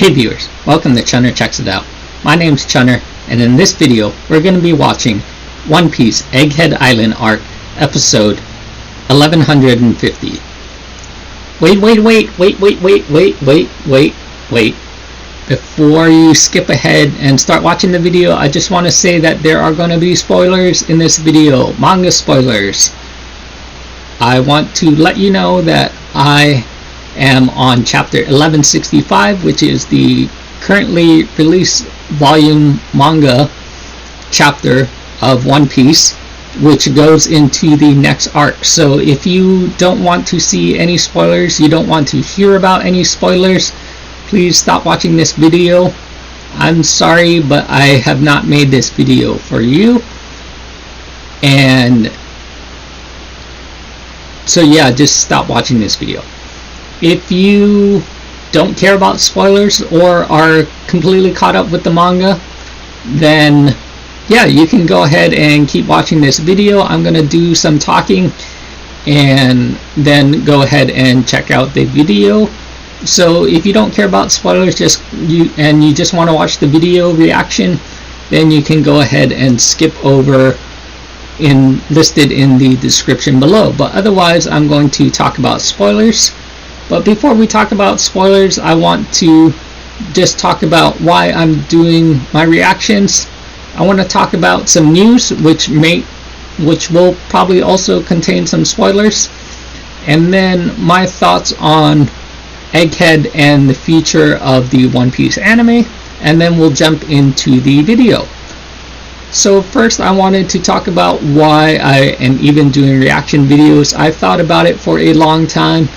Hey viewers, welcome to Chunner Checks It Out. My name's Chunner, and in this video we're going to be watching One Piece Egghead Island Arc episode 1150. Wait. Before you skip ahead and start watching the video, I just want to say that there are going to be spoilers in this video, manga spoilers. I want to let you know that I am on chapter 1165, which is the currently released volume manga chapter of One Piece, which goes into the next arc. So if you don't want to see any spoilers, you don't want to hear about any spoilers, please stop watching this video. I'm sorry, but I have not made this video for you. And so yeah, just stop watching this video. If you don't care about spoilers or are completely caught up with the manga, then yeah, you can go ahead and keep watching this video. I'm going to do some talking and then go ahead and check out the video. So if you don't care about spoilers, you just want to watch the video reaction, then you can go ahead and skip over listed in the description below. But otherwise, I'm going to talk about spoilers. But before we talk about spoilers, I want to just talk about why I'm doing my reactions. I want to talk about some news which will probably also contain some spoilers, and then my thoughts on Egghead and the future of the One Piece anime, and then we'll jump into the video. So first, I wanted to talk about why I am even doing reaction videos. I've thought about it for a long time.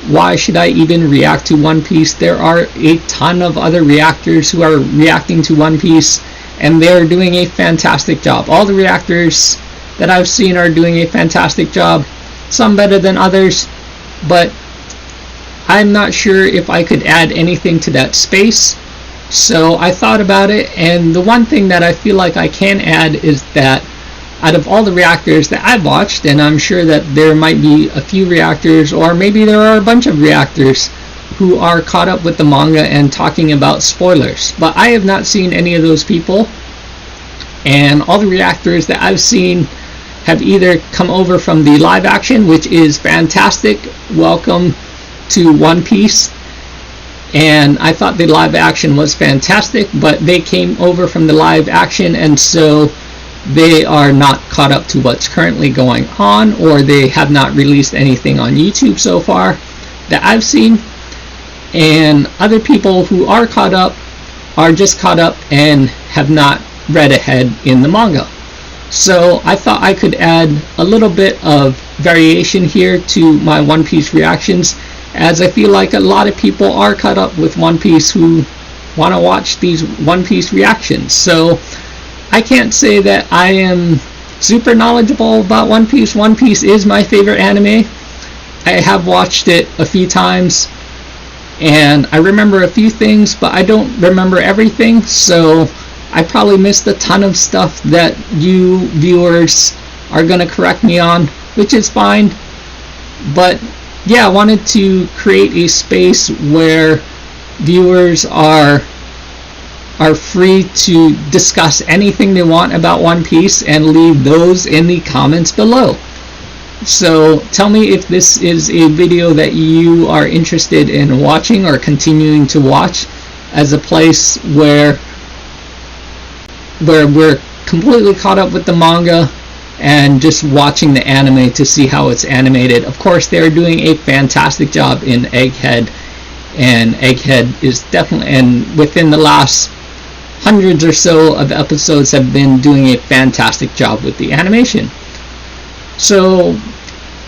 Why should I even react to One Piece? There are a ton of other reactors who are reacting to One Piece, and they're doing a fantastic job. All the reactors that I've seen are doing a fantastic job, some better than others, but I'm not sure if I could add anything to that space. So I thought about it, and the one thing that I feel like I can add is that out of all the reactors that I've watched, and I'm sure that there might be a few reactors, or maybe there are a bunch of reactors who are caught up with the manga and talking about spoilers, but I have not seen any of those people, and all the reactors that I've seen have either come over from the live action, which is fantastic, welcome to One Piece, and I thought the live action was fantastic, but they came over from the live action, and so they are not caught up to what's currently going on, or they have not released anything on YouTube so far that I've seen. And other people who are caught up are just caught up and have not read ahead in the manga. So I thought I could add a little bit of variation here to my One Piece reactions, as I feel like a lot of people are caught up with One Piece who want to watch these One Piece reactions. So I can't say that I am super knowledgeable about One Piece. One Piece is my favorite anime. I have watched it a few times, and I remember a few things, but I don't remember everything, so I probably missed a ton of stuff that you viewers are going to correct me on, which is fine. But yeah, I wanted to create a space where viewers are free to discuss anything they want about One Piece and leave those in the comments below. So tell me if this is a video that you are interested in watching or continuing to watch, as a place where we're completely caught up with the manga and just watching the anime to see how it's animated. Of course, they're doing a fantastic job in Egghead, and Egghead is definitely, and within the last hundreds or so of episodes, have been doing a fantastic job with the animation. So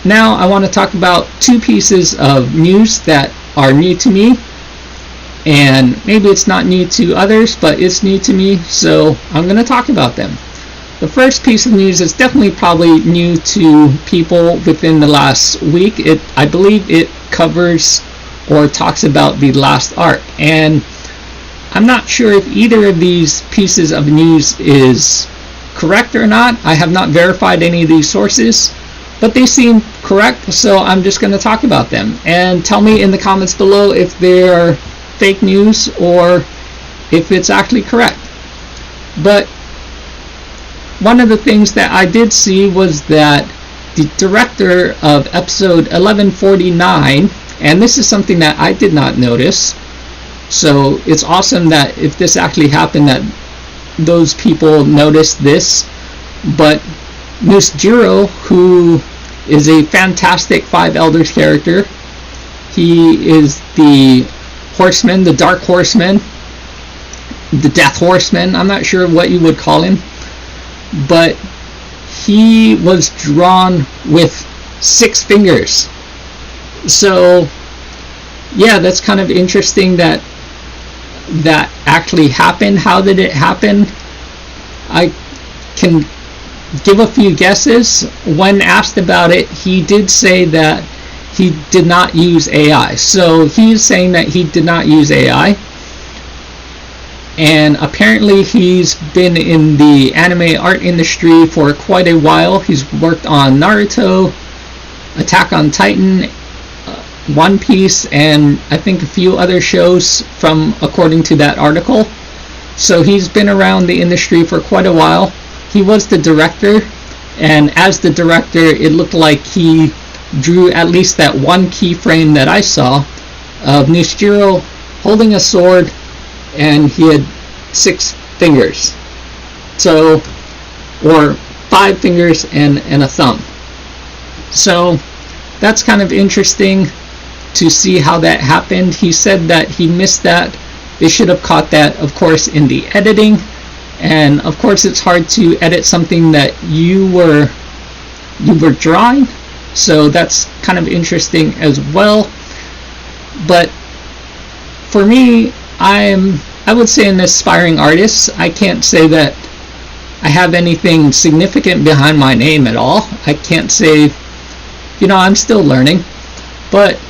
now I want to talk about two pieces of news that are new to me, and maybe it's not new to others, but it's new to me, so I'm going to talk about them. The first piece of news is definitely probably new to people within the last week. I believe it covers or talks about the last arc, and I'm not sure if either of these pieces of news is correct or not. I have not verified any of these sources, but they seem correct, so I'm just going to talk about them. And tell me in the comments below if they're fake news or if it's actually correct. But one of the things that I did see was that the director of episode 1149, and this is something that I did not notice, so it's awesome that if this actually happened that those people noticed this, but Nusjiro, who is a fantastic Five Elders character, he is the horseman, the dark horseman, the death horseman, I'm not sure what you would call him, but he was drawn with 6 fingers. So yeah, that's kind of interesting that that actually happened. How did it happen? I can give a few guesses. When asked about it, he did say that he did not use AI. So he's saying that he did not use AI. And apparently he's been in the anime art industry for quite a while. He's worked on Naruto, Attack on Titan, One Piece, and I think a few other shows from according to that article. So he's been around the industry for quite a while. He was the director, and as the director it looked like he drew at least that one keyframe that I saw of Nishijiro holding a sword, and he had 6 fingers, so, or 5 fingers and a thumb. So that's kind of interesting to see how that happened. He said that he missed that. They should have caught that, of course, in the editing, and of course it's hard to edit something that you were drawing, so that's kind of interesting as well. But for me, I would say an aspiring artist. I can't say that I have anything significant behind my name at all. I can't say, I'm still learning, but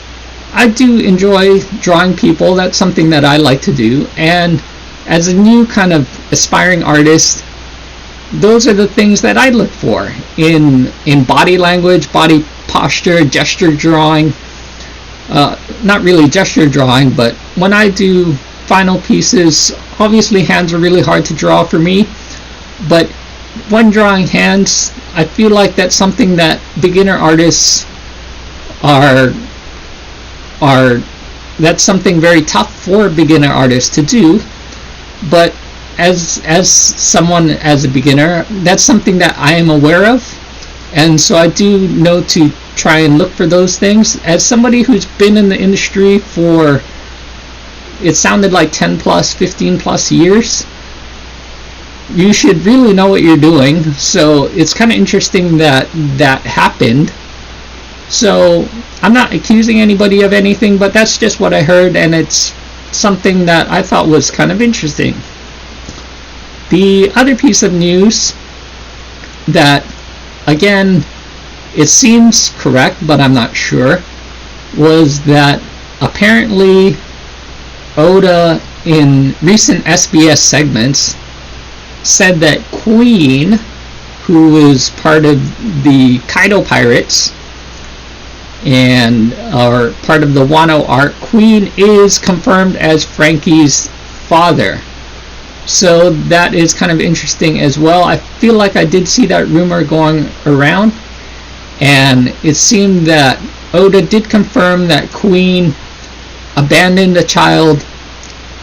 I do enjoy drawing people. That's something that I like to do, and as a new kind of aspiring artist, those are the things that I look for in body language, body posture, gesture drawing. Not really gesture drawing, but when I do final pieces, obviously hands are really hard to draw for me, but when drawing hands, I feel like that's something that beginner artists that's something very tough for beginner artists to do. But as a beginner, that's something that I am aware of, and so I do know to try and look for those things. As somebody who's been in the industry for, it sounded like 10 plus, 15 plus years, you should really know what you're doing. So it's kind of interesting that that happened. So I'm not accusing anybody of anything, but that's just what I heard, and it's something that I thought was kind of interesting. The other piece of news that, again, it seems correct, but I'm not sure, was that apparently Oda, in recent SBS segments, said that Queen, who is part of the Kaido Pirates and are part of the Wano arc, Queen is confirmed as Frankie's father. So that is kind of interesting as well. I feel like I did see that rumor going around, and it seemed that Oda did confirm that Queen abandoned a child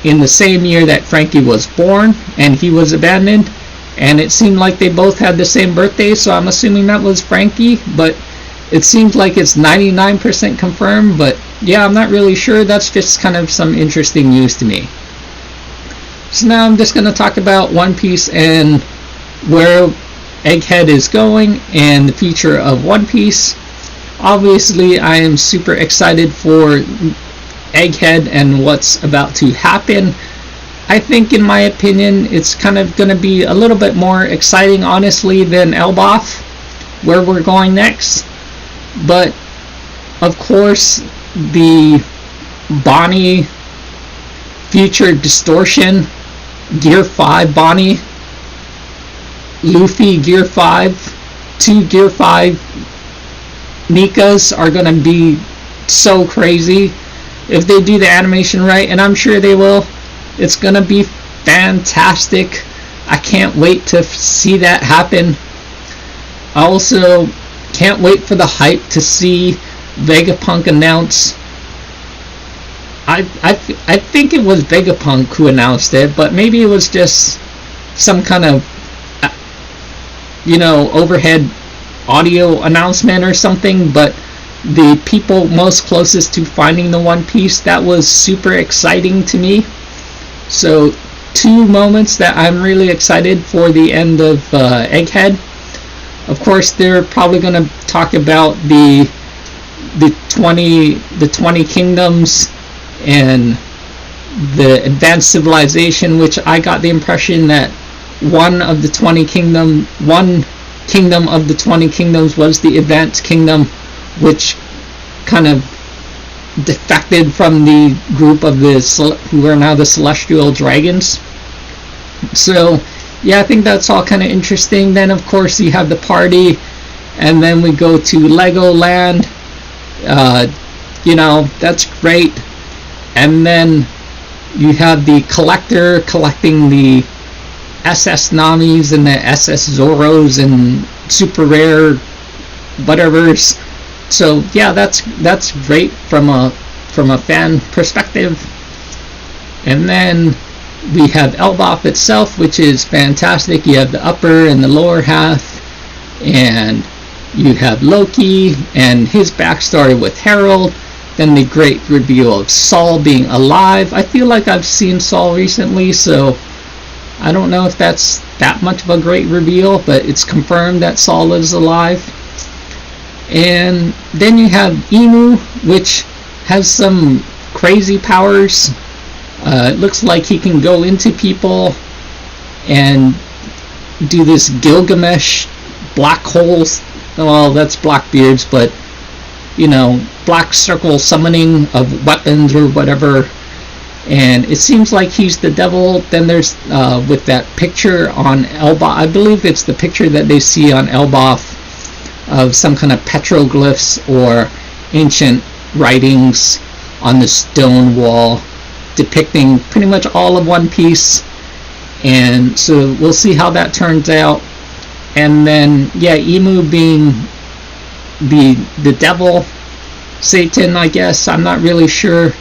in the same year that Frankie was born, and he was abandoned, and it seemed like they both had the same birthday, so I'm assuming that was Frankie, but it seems like it's 99% confirmed. But yeah, I'm not really sure. That's just kind of some interesting news to me. So now I'm just going to talk about One Piece and where Egghead is going and the future of One Piece. Obviously, I am super excited for Egghead and what's about to happen. I think, in my opinion, it's kind of going to be a little bit more exciting, honestly, than Elbaf, where we're going next. But, of course, the Bonnie Future Distortion, Gear 5 Bonnie, Luffy Gear 5, 2 Gear 5 Nikas are going to be so crazy. if they do the animation right, and I'm sure they will, it's gonna be fantastic. I can't wait to see that happen. I also can't wait for the hype to see Vegapunk announce. I think it was Vegapunk who announced it, but maybe it was just some kind of overhead audio announcement or something. But the people most closest to finding the One Piece, that was super exciting to me. So 2 moments that I'm really excited for the end of Egghead. Of course, they're probably going to talk about the 20 kingdoms and the advanced civilization, which I got the impression that one kingdom of the 20 kingdoms was the advanced kingdom, which kind of defected from the group of who are now the celestial dragons. So yeah, I think that's all kind of interesting. Then of course you have the party, and then we go to Legoland. That's great. And then you have the collector collecting the SS Namis and the SS Zoros and super rare whatevers. So yeah, that's great from a fan perspective. And then we have Elbaf itself, which is fantastic. You have the upper and the lower half, and you have Loki and his backstory with Harold. Then the great reveal of Saul being alive. I feel like I've seen Saul recently, so I don't know if that's that much of a great reveal, but it's confirmed that Saul is alive. And then you have Emu, which has some crazy powers. It looks like he can go into people and do this Gilgamesh black holes. Well, that's Blackbeard's, but black circle summoning of weapons or whatever. And it seems like he's the devil. Then there's with that picture on Elbaf, I believe it's the picture that they see on Elbaf of some kind of petroglyphs or ancient writings on the stone wall depicting pretty much all of One Piece. And so we'll see how that turns out. And then yeah, Emu being the devil, Satan, I guess. I'm not really sure.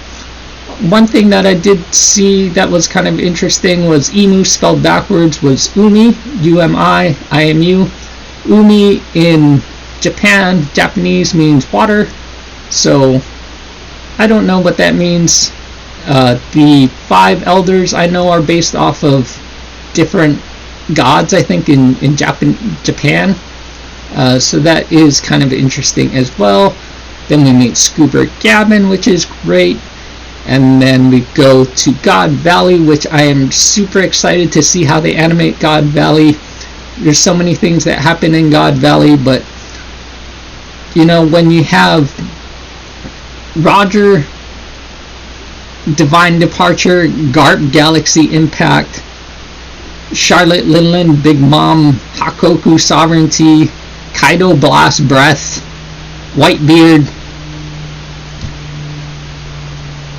One thing that I did see that was kind of interesting was Emu spelled backwards was Umi, U-M-I, I-M-U. Umi in Japanese means water, so I don't know what that means. The 5 elders I know are based off of different gods, I think, in Japan. So that is kind of interesting as well. Then we meet Scuba Gavin, which is great. And then we go to God Valley, which I am super excited to see how they animate God Valley. There's so many things that happen in God Valley, but when you have Roger, Divine Departure, Garp Galaxy Impact, Charlotte Linland, Big Mom, Hakoku Sovereignty, Kaido Blast Breath, Whitebeard,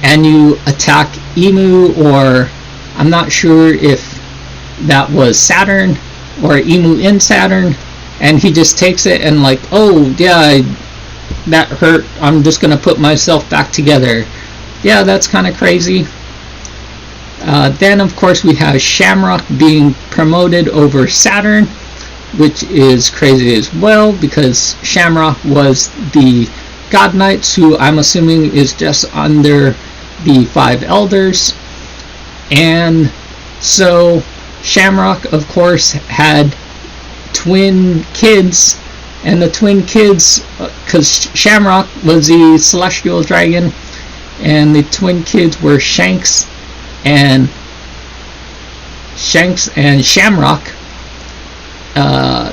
and you attack Emu, or I'm not sure if that was Saturn or Emu in Saturn, and he just takes it and like, oh yeah, that hurt, I'm just gonna put myself back together. Yeah, that's kind of crazy. Then of course we have Shamrock being promoted over Saturn, which is crazy as well, because Shamrock was the God Knights, who I'm assuming is just under the 5 elders. And so Shamrock of course had twin kids, and the twin kids, because Shamrock was the celestial dragon, and the twin kids were Shanks and Shamrock.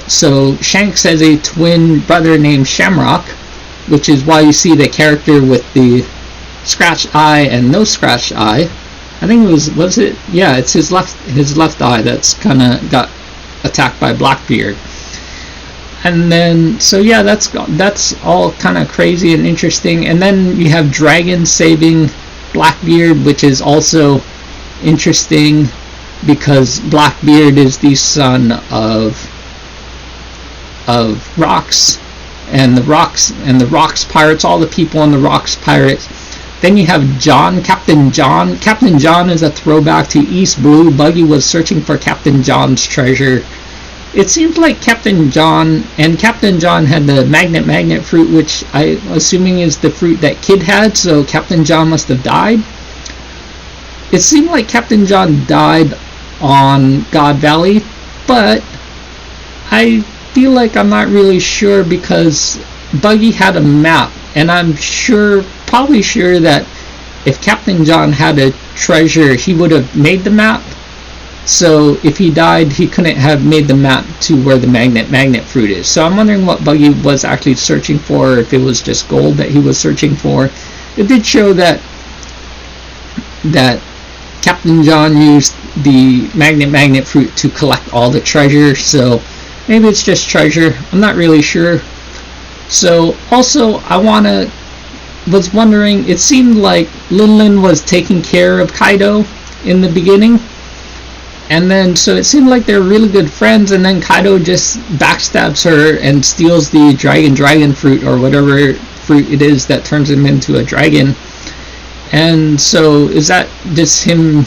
So Shanks has a twin brother named Shamrock, which is why you see the character with the scratched eye and no scratched eye. I think it was it? Yeah, it's his left eye that's kind of got attacked by Blackbeard. And then so yeah, that's all kind of crazy and interesting. And then you have Dragon saving Blackbeard, which is also interesting because Blackbeard is the son of Rocks, and the Rocks pirates, all the people on the Rocks pirates. Then you have John, Captain John. Captain John is a throwback to East Blue. Buggy was searching for Captain John's treasure. It seems like Captain John had the magnet fruit, which I'm assuming is the fruit that Kid had, so Captain John must have died. It seemed like Captain John died on God Valley, but I feel like I'm not really sure because Buggy had a map, and I'm probably sure that if Captain John had a treasure, he would have made the map. So if he died, he couldn't have made the map to where the magnet fruit is. So I'm wondering what Buggy was actually searching for, or if it was just gold that he was searching for. It did show that Captain John used the magnet fruit to collect all the treasure, so maybe it's just treasure. I'm not really sure. So also was wondering, it seemed like Lin was taking care of Kaido in the beginning, and then so it seemed like they're really good friends, and then Kaido just backstabs her and steals the dragon fruit, or whatever fruit it is that turns him into a dragon. And so is that just him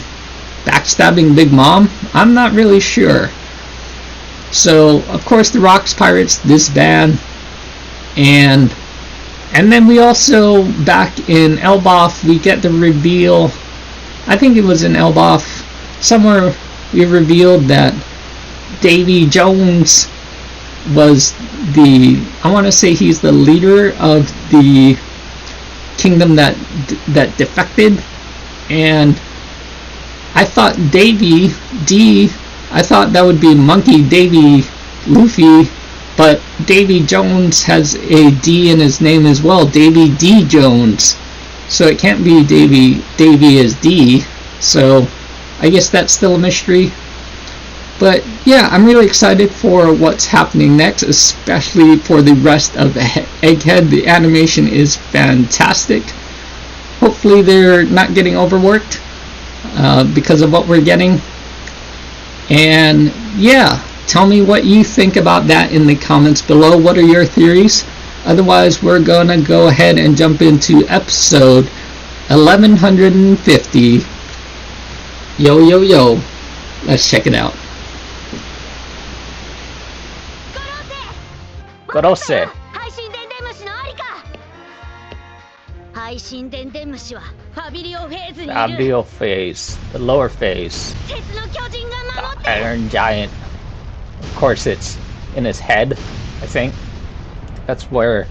backstabbing Big Mom? I'm not really sure. So of course the Rocks pirates disband, and then we also, back in Elbaf, we get the reveal, I think it was in Elbaf, somewhere we revealed that Davy Jones was I want to say he's the leader of the kingdom that defected, and I thought I thought that would be Monkey Davy Luffy, but Davy Jones has a D in his name as well, Davy D Jones, so it can't be Davy is D, so I guess that's still a mystery. But yeah, I'm really excited for what's happening next, especially for the rest of Egghead. The animation is fantastic. Hopefully they're not getting overworked because of what we're getting. And yeah, tell me what you think about that in the comments below. What are your theories? Otherwise, we're gonna go ahead and jump into episode 1150. Yo. Let's check it out. ゴロッセ。配信電電虫はファビリオフェーズにいる。 Fabio phase, the lower phase, 鉄の巨人が the 守ってる。 Iron Giant. Of course, it's in his head. I think that's where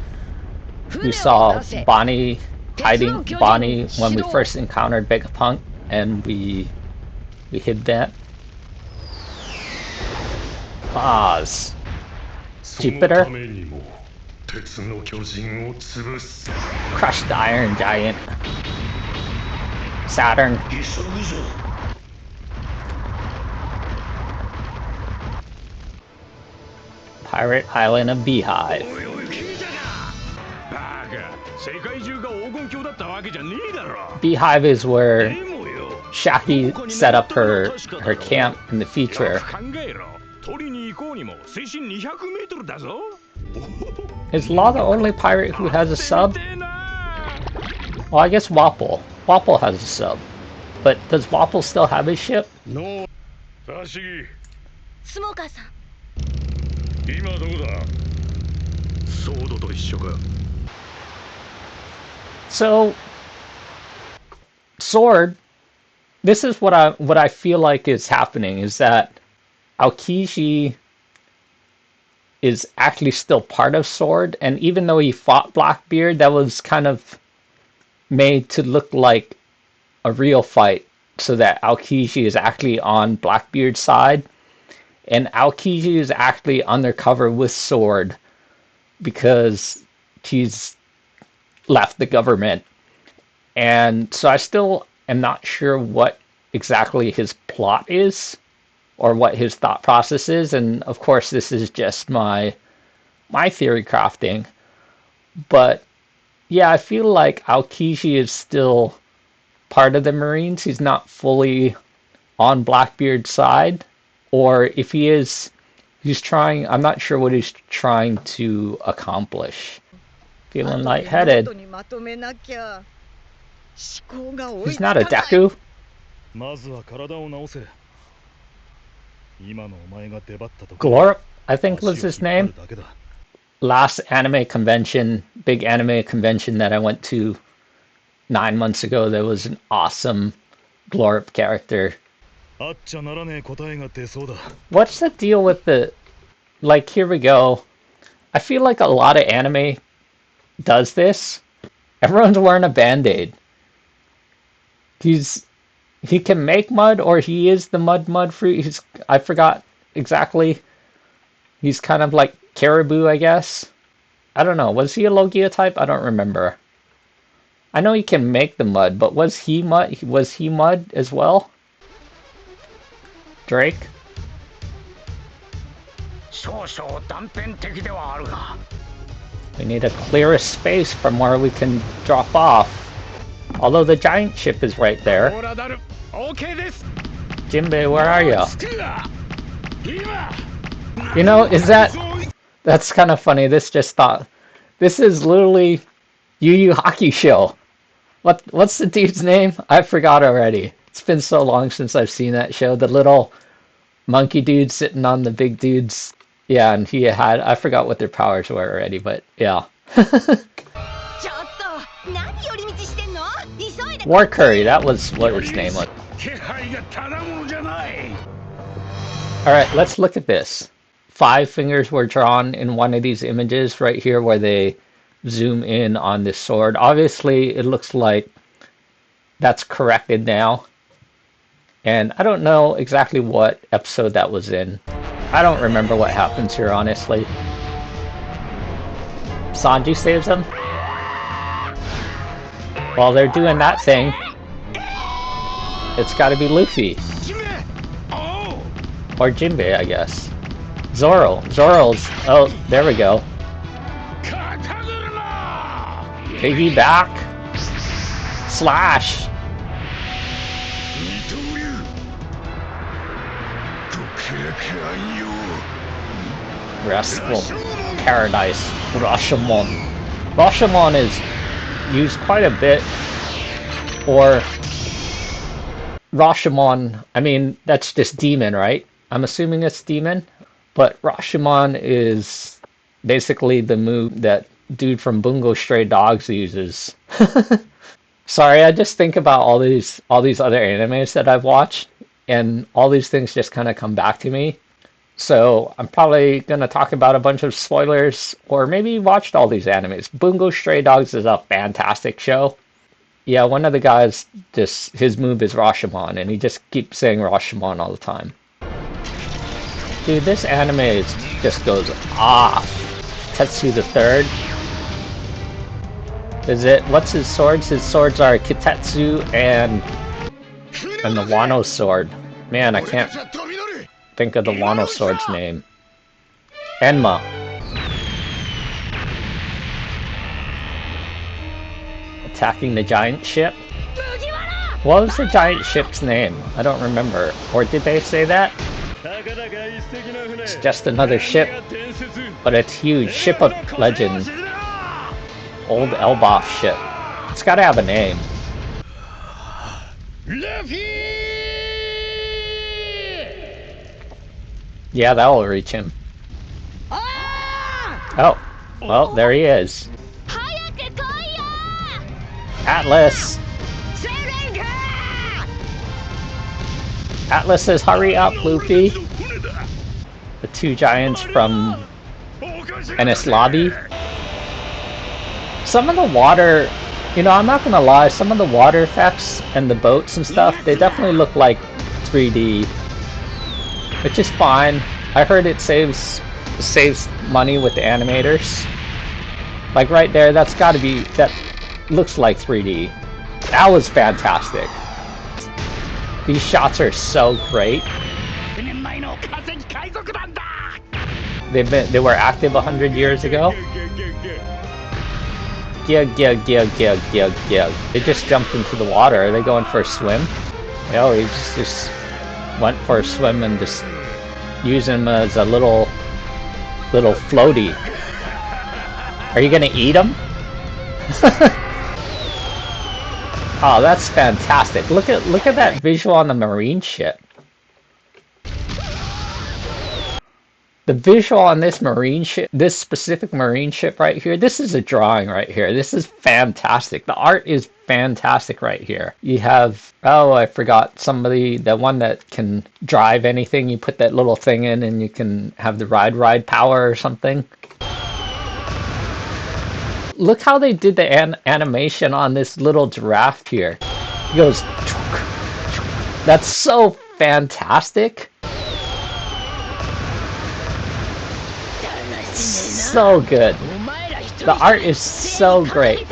we saw Bonnie hiding Bonnie when we first encountered Vegapunk, and we hid that. Pause. Jupiter. Crush the Iron Giant. Saturn. Pirate Island of Beehive. Beehive is where Shaki set up her camp in the future. Is Law the only pirate who has a sub? Well, I guess Wapple. Wapple has a sub. But does Wapple still have his ship? No. スモーカーさん。今どこだ？ソードと一緒か。 So, Sword, this is what I feel like is happening, is that Aokiji is actually still part of Sword, and even though he fought Blackbeard, that was kind of made to look like a real fight, so that Aokiji is actually on Blackbeard's side, and Aokiji is actually undercover with Sword because she's left the government. And so I still am not sure what exactly his plot is or what his thought process is, and of course this is just my theory crafting, but yeah, I feel like Aokiji is still part of the Marines. He's not fully on Blackbeard's side, or if he is, he's trying. I'm not sure what he's trying to accomplish. Feeling lightheaded. He's not a Deku. まずは体を直せ。今のお前が出張ったとこ Glorp, I think was his 足を引っ張 name. るだけだ。 Last anime convention, big anime convention that I went to 9 months ago, there was an awesome Glorp character. あっちゃならねえ答えが出そうだ。 What's the deal with the, like, here we go. I feel like a lot of anime does this. Everyone's wearing a band-aid. He can make mud, or he is the mud fruit. I forgot exactly. He's kind of like Caribou, I guess. I don't know. Was he a Logia type? I don't remember. I know he can make the mud, but was he mud? Was he mud as well? Drake? We need a clearer space from where we can drop off. Although the giant ship is right there. Jinbei, where are you? You know, that's kind of funny. This is literally Yu Yu Hakusho. What's the dude's name? I forgot already. It's been so long since I've seen that show. The little monkey dude sitting on the big dudes. Yeah, and I forgot what their powers were already, but yeah. War Curry, that was what his name was. Alright, let's look at this. 5 fingers were drawn in one of these images right here where they zoom in on this sword. Obviously, it looks like that's corrected now. And I don't know exactly what episode that was in. I don't remember what happens here, honestly. Sanji saves them. While they're doing that thing, it's gotta be Luffy. Or Jinbei, I guess. Zoro's... Oh, there we go. Piggyback. Slash. Restful Paradise. Rashomon. Rashomon is used quite a bit. Or Rashomon, I mean, that's just demon, right? I'm assuming it's demon. But Rashomon is basically the move that dude from Bungo Stray Dogs uses. Sorry, I just think about all these other animes that I've watched, and all these things just kind of come back to me. So I'm probably going to talk about a bunch of spoilers, or maybe you watched all these animes. Bungo Stray Dogs is a fantastic show. Yeah, one of the guys, his move is Rashomon, and he just keeps saying Rashomon all the time. Dude, this anime just goes off. Tetsu the Third. What's his swords? His swords are Kitetsu and the Wano sword. Man, I can't think of the Wano sword's name. Enma. Attacking the giant ship. What was the giant ship's name? I don't remember. Or did they say that? It's just another ship, but it's huge. Ship of Legend. Old Elbaf ship. It's gotta have a name. Yeah, that'll reach him. Oh, well, there he is. Atlas! Atlas says, hurry up, Luffy. The 2 giants from Enies Lobby. Some of the water, you know, I'm not gonna lie, some of the water effects and the boats and stuff, they definitely look like 3D. Which is fine. I heard it saves money with the animators. Like right there, that looks like 3D. That was fantastic. These shots are so great. They were active 100 years ago. Gug. They just jumped into the water. Are they going for a swim? Oh, he just went for a swim and just use him as a little floaty. Are you gonna eat him? Oh, that's fantastic. Look at that visual on the marine ship. The visual on this marine ship, this specific marine ship right here, this is a drawing right here. This is fantastic. The art is fantastic right here. You have, oh, I forgot somebody, the one that can drive anything. You put that little thing in and you can have the ride power or something. Look how they did the animation on this little giraffe here. He goes, that's so fantastic. So good. The art is so great.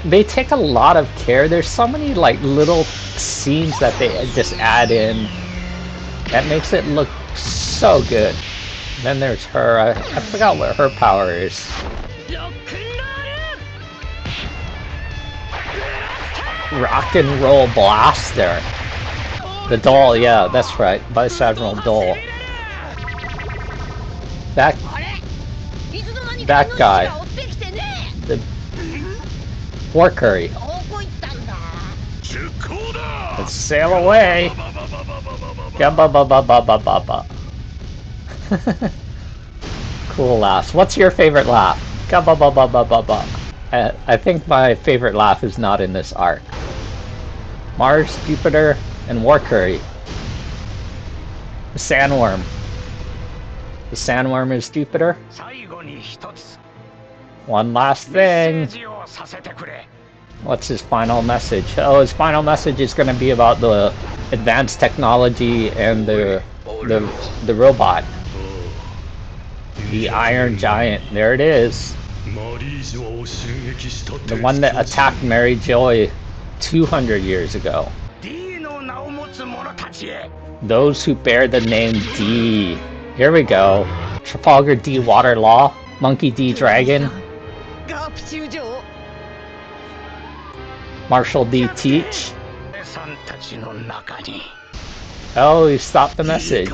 They take a lot of care. There's so many like little scenes that they just add in that makes it look so good. Then there's her. I forgot what her power is. Rock and roll blaster. The doll, yeah, that's right. Vice Admiral doll. That guy. The war curry. Let's sail away. Gabba. Cool laughs. What's your favorite laugh? Gabba. I think my favorite laugh is not in this arc. Mars, Jupiter, and war curry. The sandworm. The sandworm is Jupiter. One last thing. What's his final message? Oh, his final message is going to be about the advanced technology and the robot. The Iron Giant. There it is. The one that attacked Mary Joy 200 years ago. Those who bear the name D. Here we go. Trafalgar D. Water Law. Monkey D. Dragon. Marshall D. Teach. Oh, he stopped the message.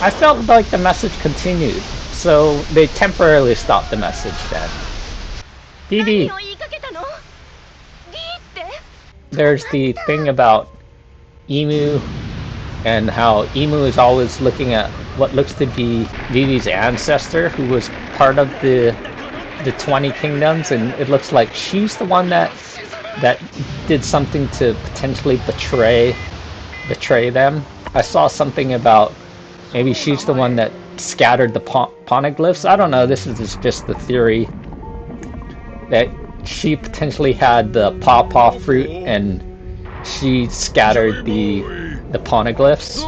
I felt like the message continued, so they temporarily stopped the message then. DD. There's the thing about Emu and how Emu is always looking at what looks to be Vivi's ancestor, who was part of the 20 Kingdoms, and it looks like she's the one that did something to potentially betray them. I saw something about maybe she's the one that scattered the poneglyphs. I don't know, this is just the theory that she potentially had the pawpaw fruit and she scattered the poneglyphs.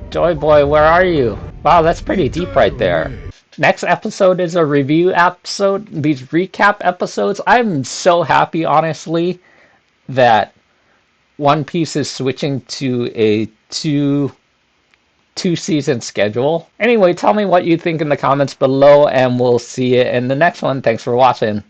Joy Boy, where are you? Wow, that's pretty deep right there. Next episode is a review episode. These recap episodes, I'm so happy, honestly, that One Piece is switching to a two-season schedule. Anyway, tell me what you think in the comments below, and we'll see you in the next one. Thanks for watching.